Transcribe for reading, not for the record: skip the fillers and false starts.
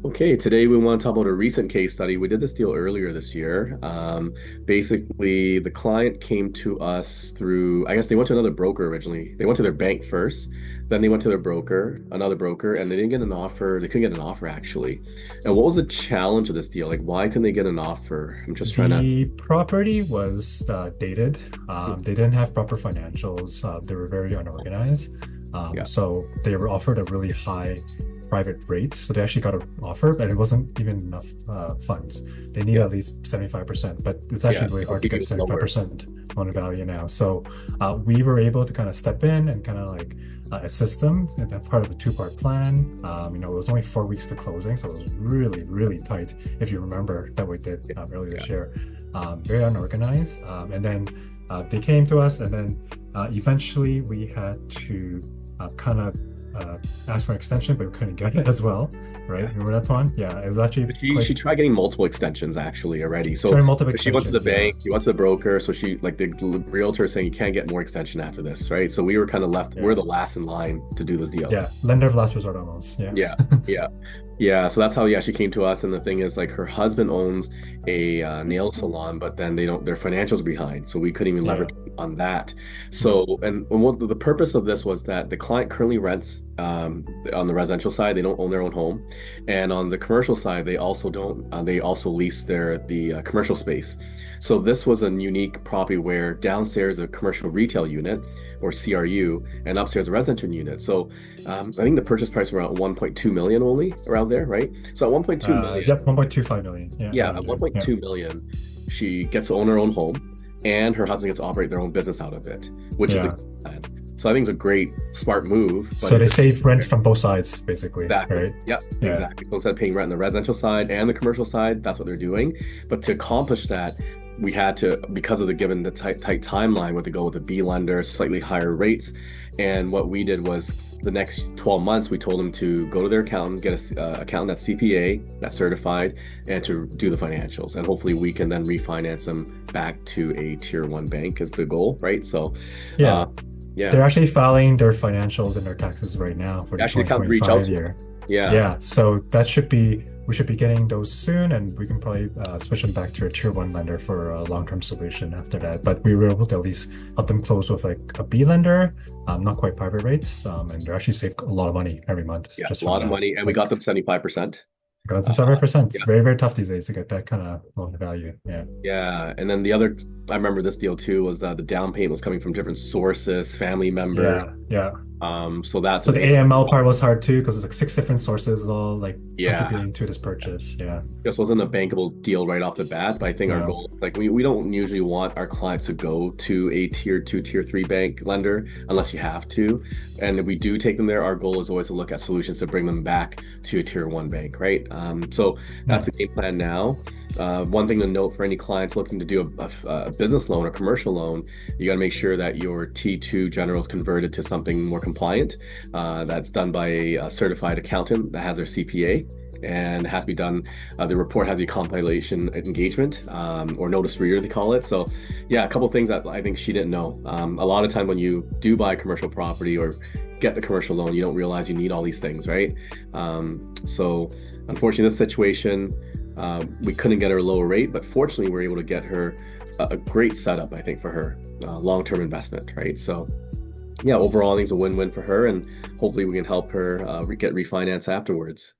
Okay, today we want to talk about a recent case study. We did this deal earlier this year. Basically, the client came to us through, I guess they went to another broker originally. They went to their bank first, then they went to their broker, another broker, and they didn't get an offer. They couldn't get an offer actually. And what was the challenge of this deal? Like, why couldn't they get an offer? I'm just trying to, The property was dated. They didn't have proper financials. They were very unorganized. yeah, So they were offered a really high private rate. So they actually got an offer, but it wasn't even enough funds. They need yeah, at least 75%, but it's yeah. actually really hard to Maybe it get was lower. 75% loan value now. So we were able to kind of step in and kind of like assist them in that part of the two-part plan. It was only 4 weeks to closing, so it was really, really tight, if you remember that we did earlier Yeah. this year. Very unorganized. And then they came to us, and then eventually we had to kind of ask for an extension, but we couldn't get it as well, right? Yeah. Remember that one? Yeah, it was actually But she quite she tried getting multiple extensions actually already. So during multiple she went to the extensions. Yeah, bank, she went to the broker. So she like the realtor saying you can't get more extension after this, right? So we were kind of left. We're yeah, the last in line to do this deal. yeah. Lender of last resort almost. Yeah, Yeah, yeah, yeah. So that's how yeah she came to us. And the thing is, like her husband owns a nail salon, but then they don't their financials are behind, so we couldn't even yeah. leverage on that. Mm. So and what the purpose of this was that the client currently rents on the residential side, they don't own their own home, and on the commercial side, they also don't. They also lease the commercial space. So this was a unique property where downstairs a commercial retail unit or CRU and upstairs a residential unit. So I think the purchase price was around 1.2 million only around there, right? So at 1.2 million, Yep, 1.25 million. Yeah, yeah, around at there. Yeah, 1.2 million, she gets to own her own home and her husband gets to operate their own business out of it, which is a yeah. good plan. So I think it's a great, smart move, but So it they just save rent from both sides, basically, exactly. right? Yep, Yeah, exactly. So instead of paying rent on the residential side and the commercial side, that's what they're doing. But to accomplish that, we had to, because of the given the tight timeline, we had to go with a B lender, slightly higher rates. And what we did was the next 12 months, we told them to go to their accountant, get a accountant that's CPA, that's certified, and to do the financials. And hopefully we can then refinance them back to a tier one bank is the goal, right? So, yeah. uh, yeah, They're actually filing their financials and their taxes right now for the actually, accountant reach out 2025 to them. year. Yeah. Yeah, so we should be getting those soon, and we can probably switch them back to a tier one lender for a long-term solution after that. But we were able to at least help them close with like a B lender, not quite private rates, and they actually save a lot of money every month Yeah, just a from lot of that. money, and we got Like, them 75%. got some Uh, 7%. It's yeah, very, very tough these days to get that kind of loan value. Yeah. yeah. And then the other, I remember this deal too, was that the down payment was coming from different sources, family members. Yeah, yeah. So that's So a the big, AML part was hard too because it's like six different sources all like yeah. contributing to this purchase. Yeah. This wasn't a bankable deal right off the bat, but I think our No. goal, like we don't usually want our clients to go to a tier two, tier three bank lender unless you have to. And if we do take them there, our goal is always to look at solutions to bring them back to a tier one bank, right? So that's Yeah. the game plan now. One thing to note for any clients looking to do a business loan or commercial loan, you got to make sure that your T2 general is converted to something more compliant. That's done by a certified accountant that has their CPA and it has to be done. The report has the compilation engagement or notice reader, they call it. So, yeah, a couple of things that I think she didn't know. A lot of time when you do buy commercial property or get the commercial loan, you don't realize you need all these things, right? So, unfortunately, this situation, we couldn't get her a lower rate, but fortunately, we were able to get her a great setup, I think, for her long-term investment, right? So, yeah, overall, I think it's a win-win for her, and hopefully, we can help her get refinanced afterwards.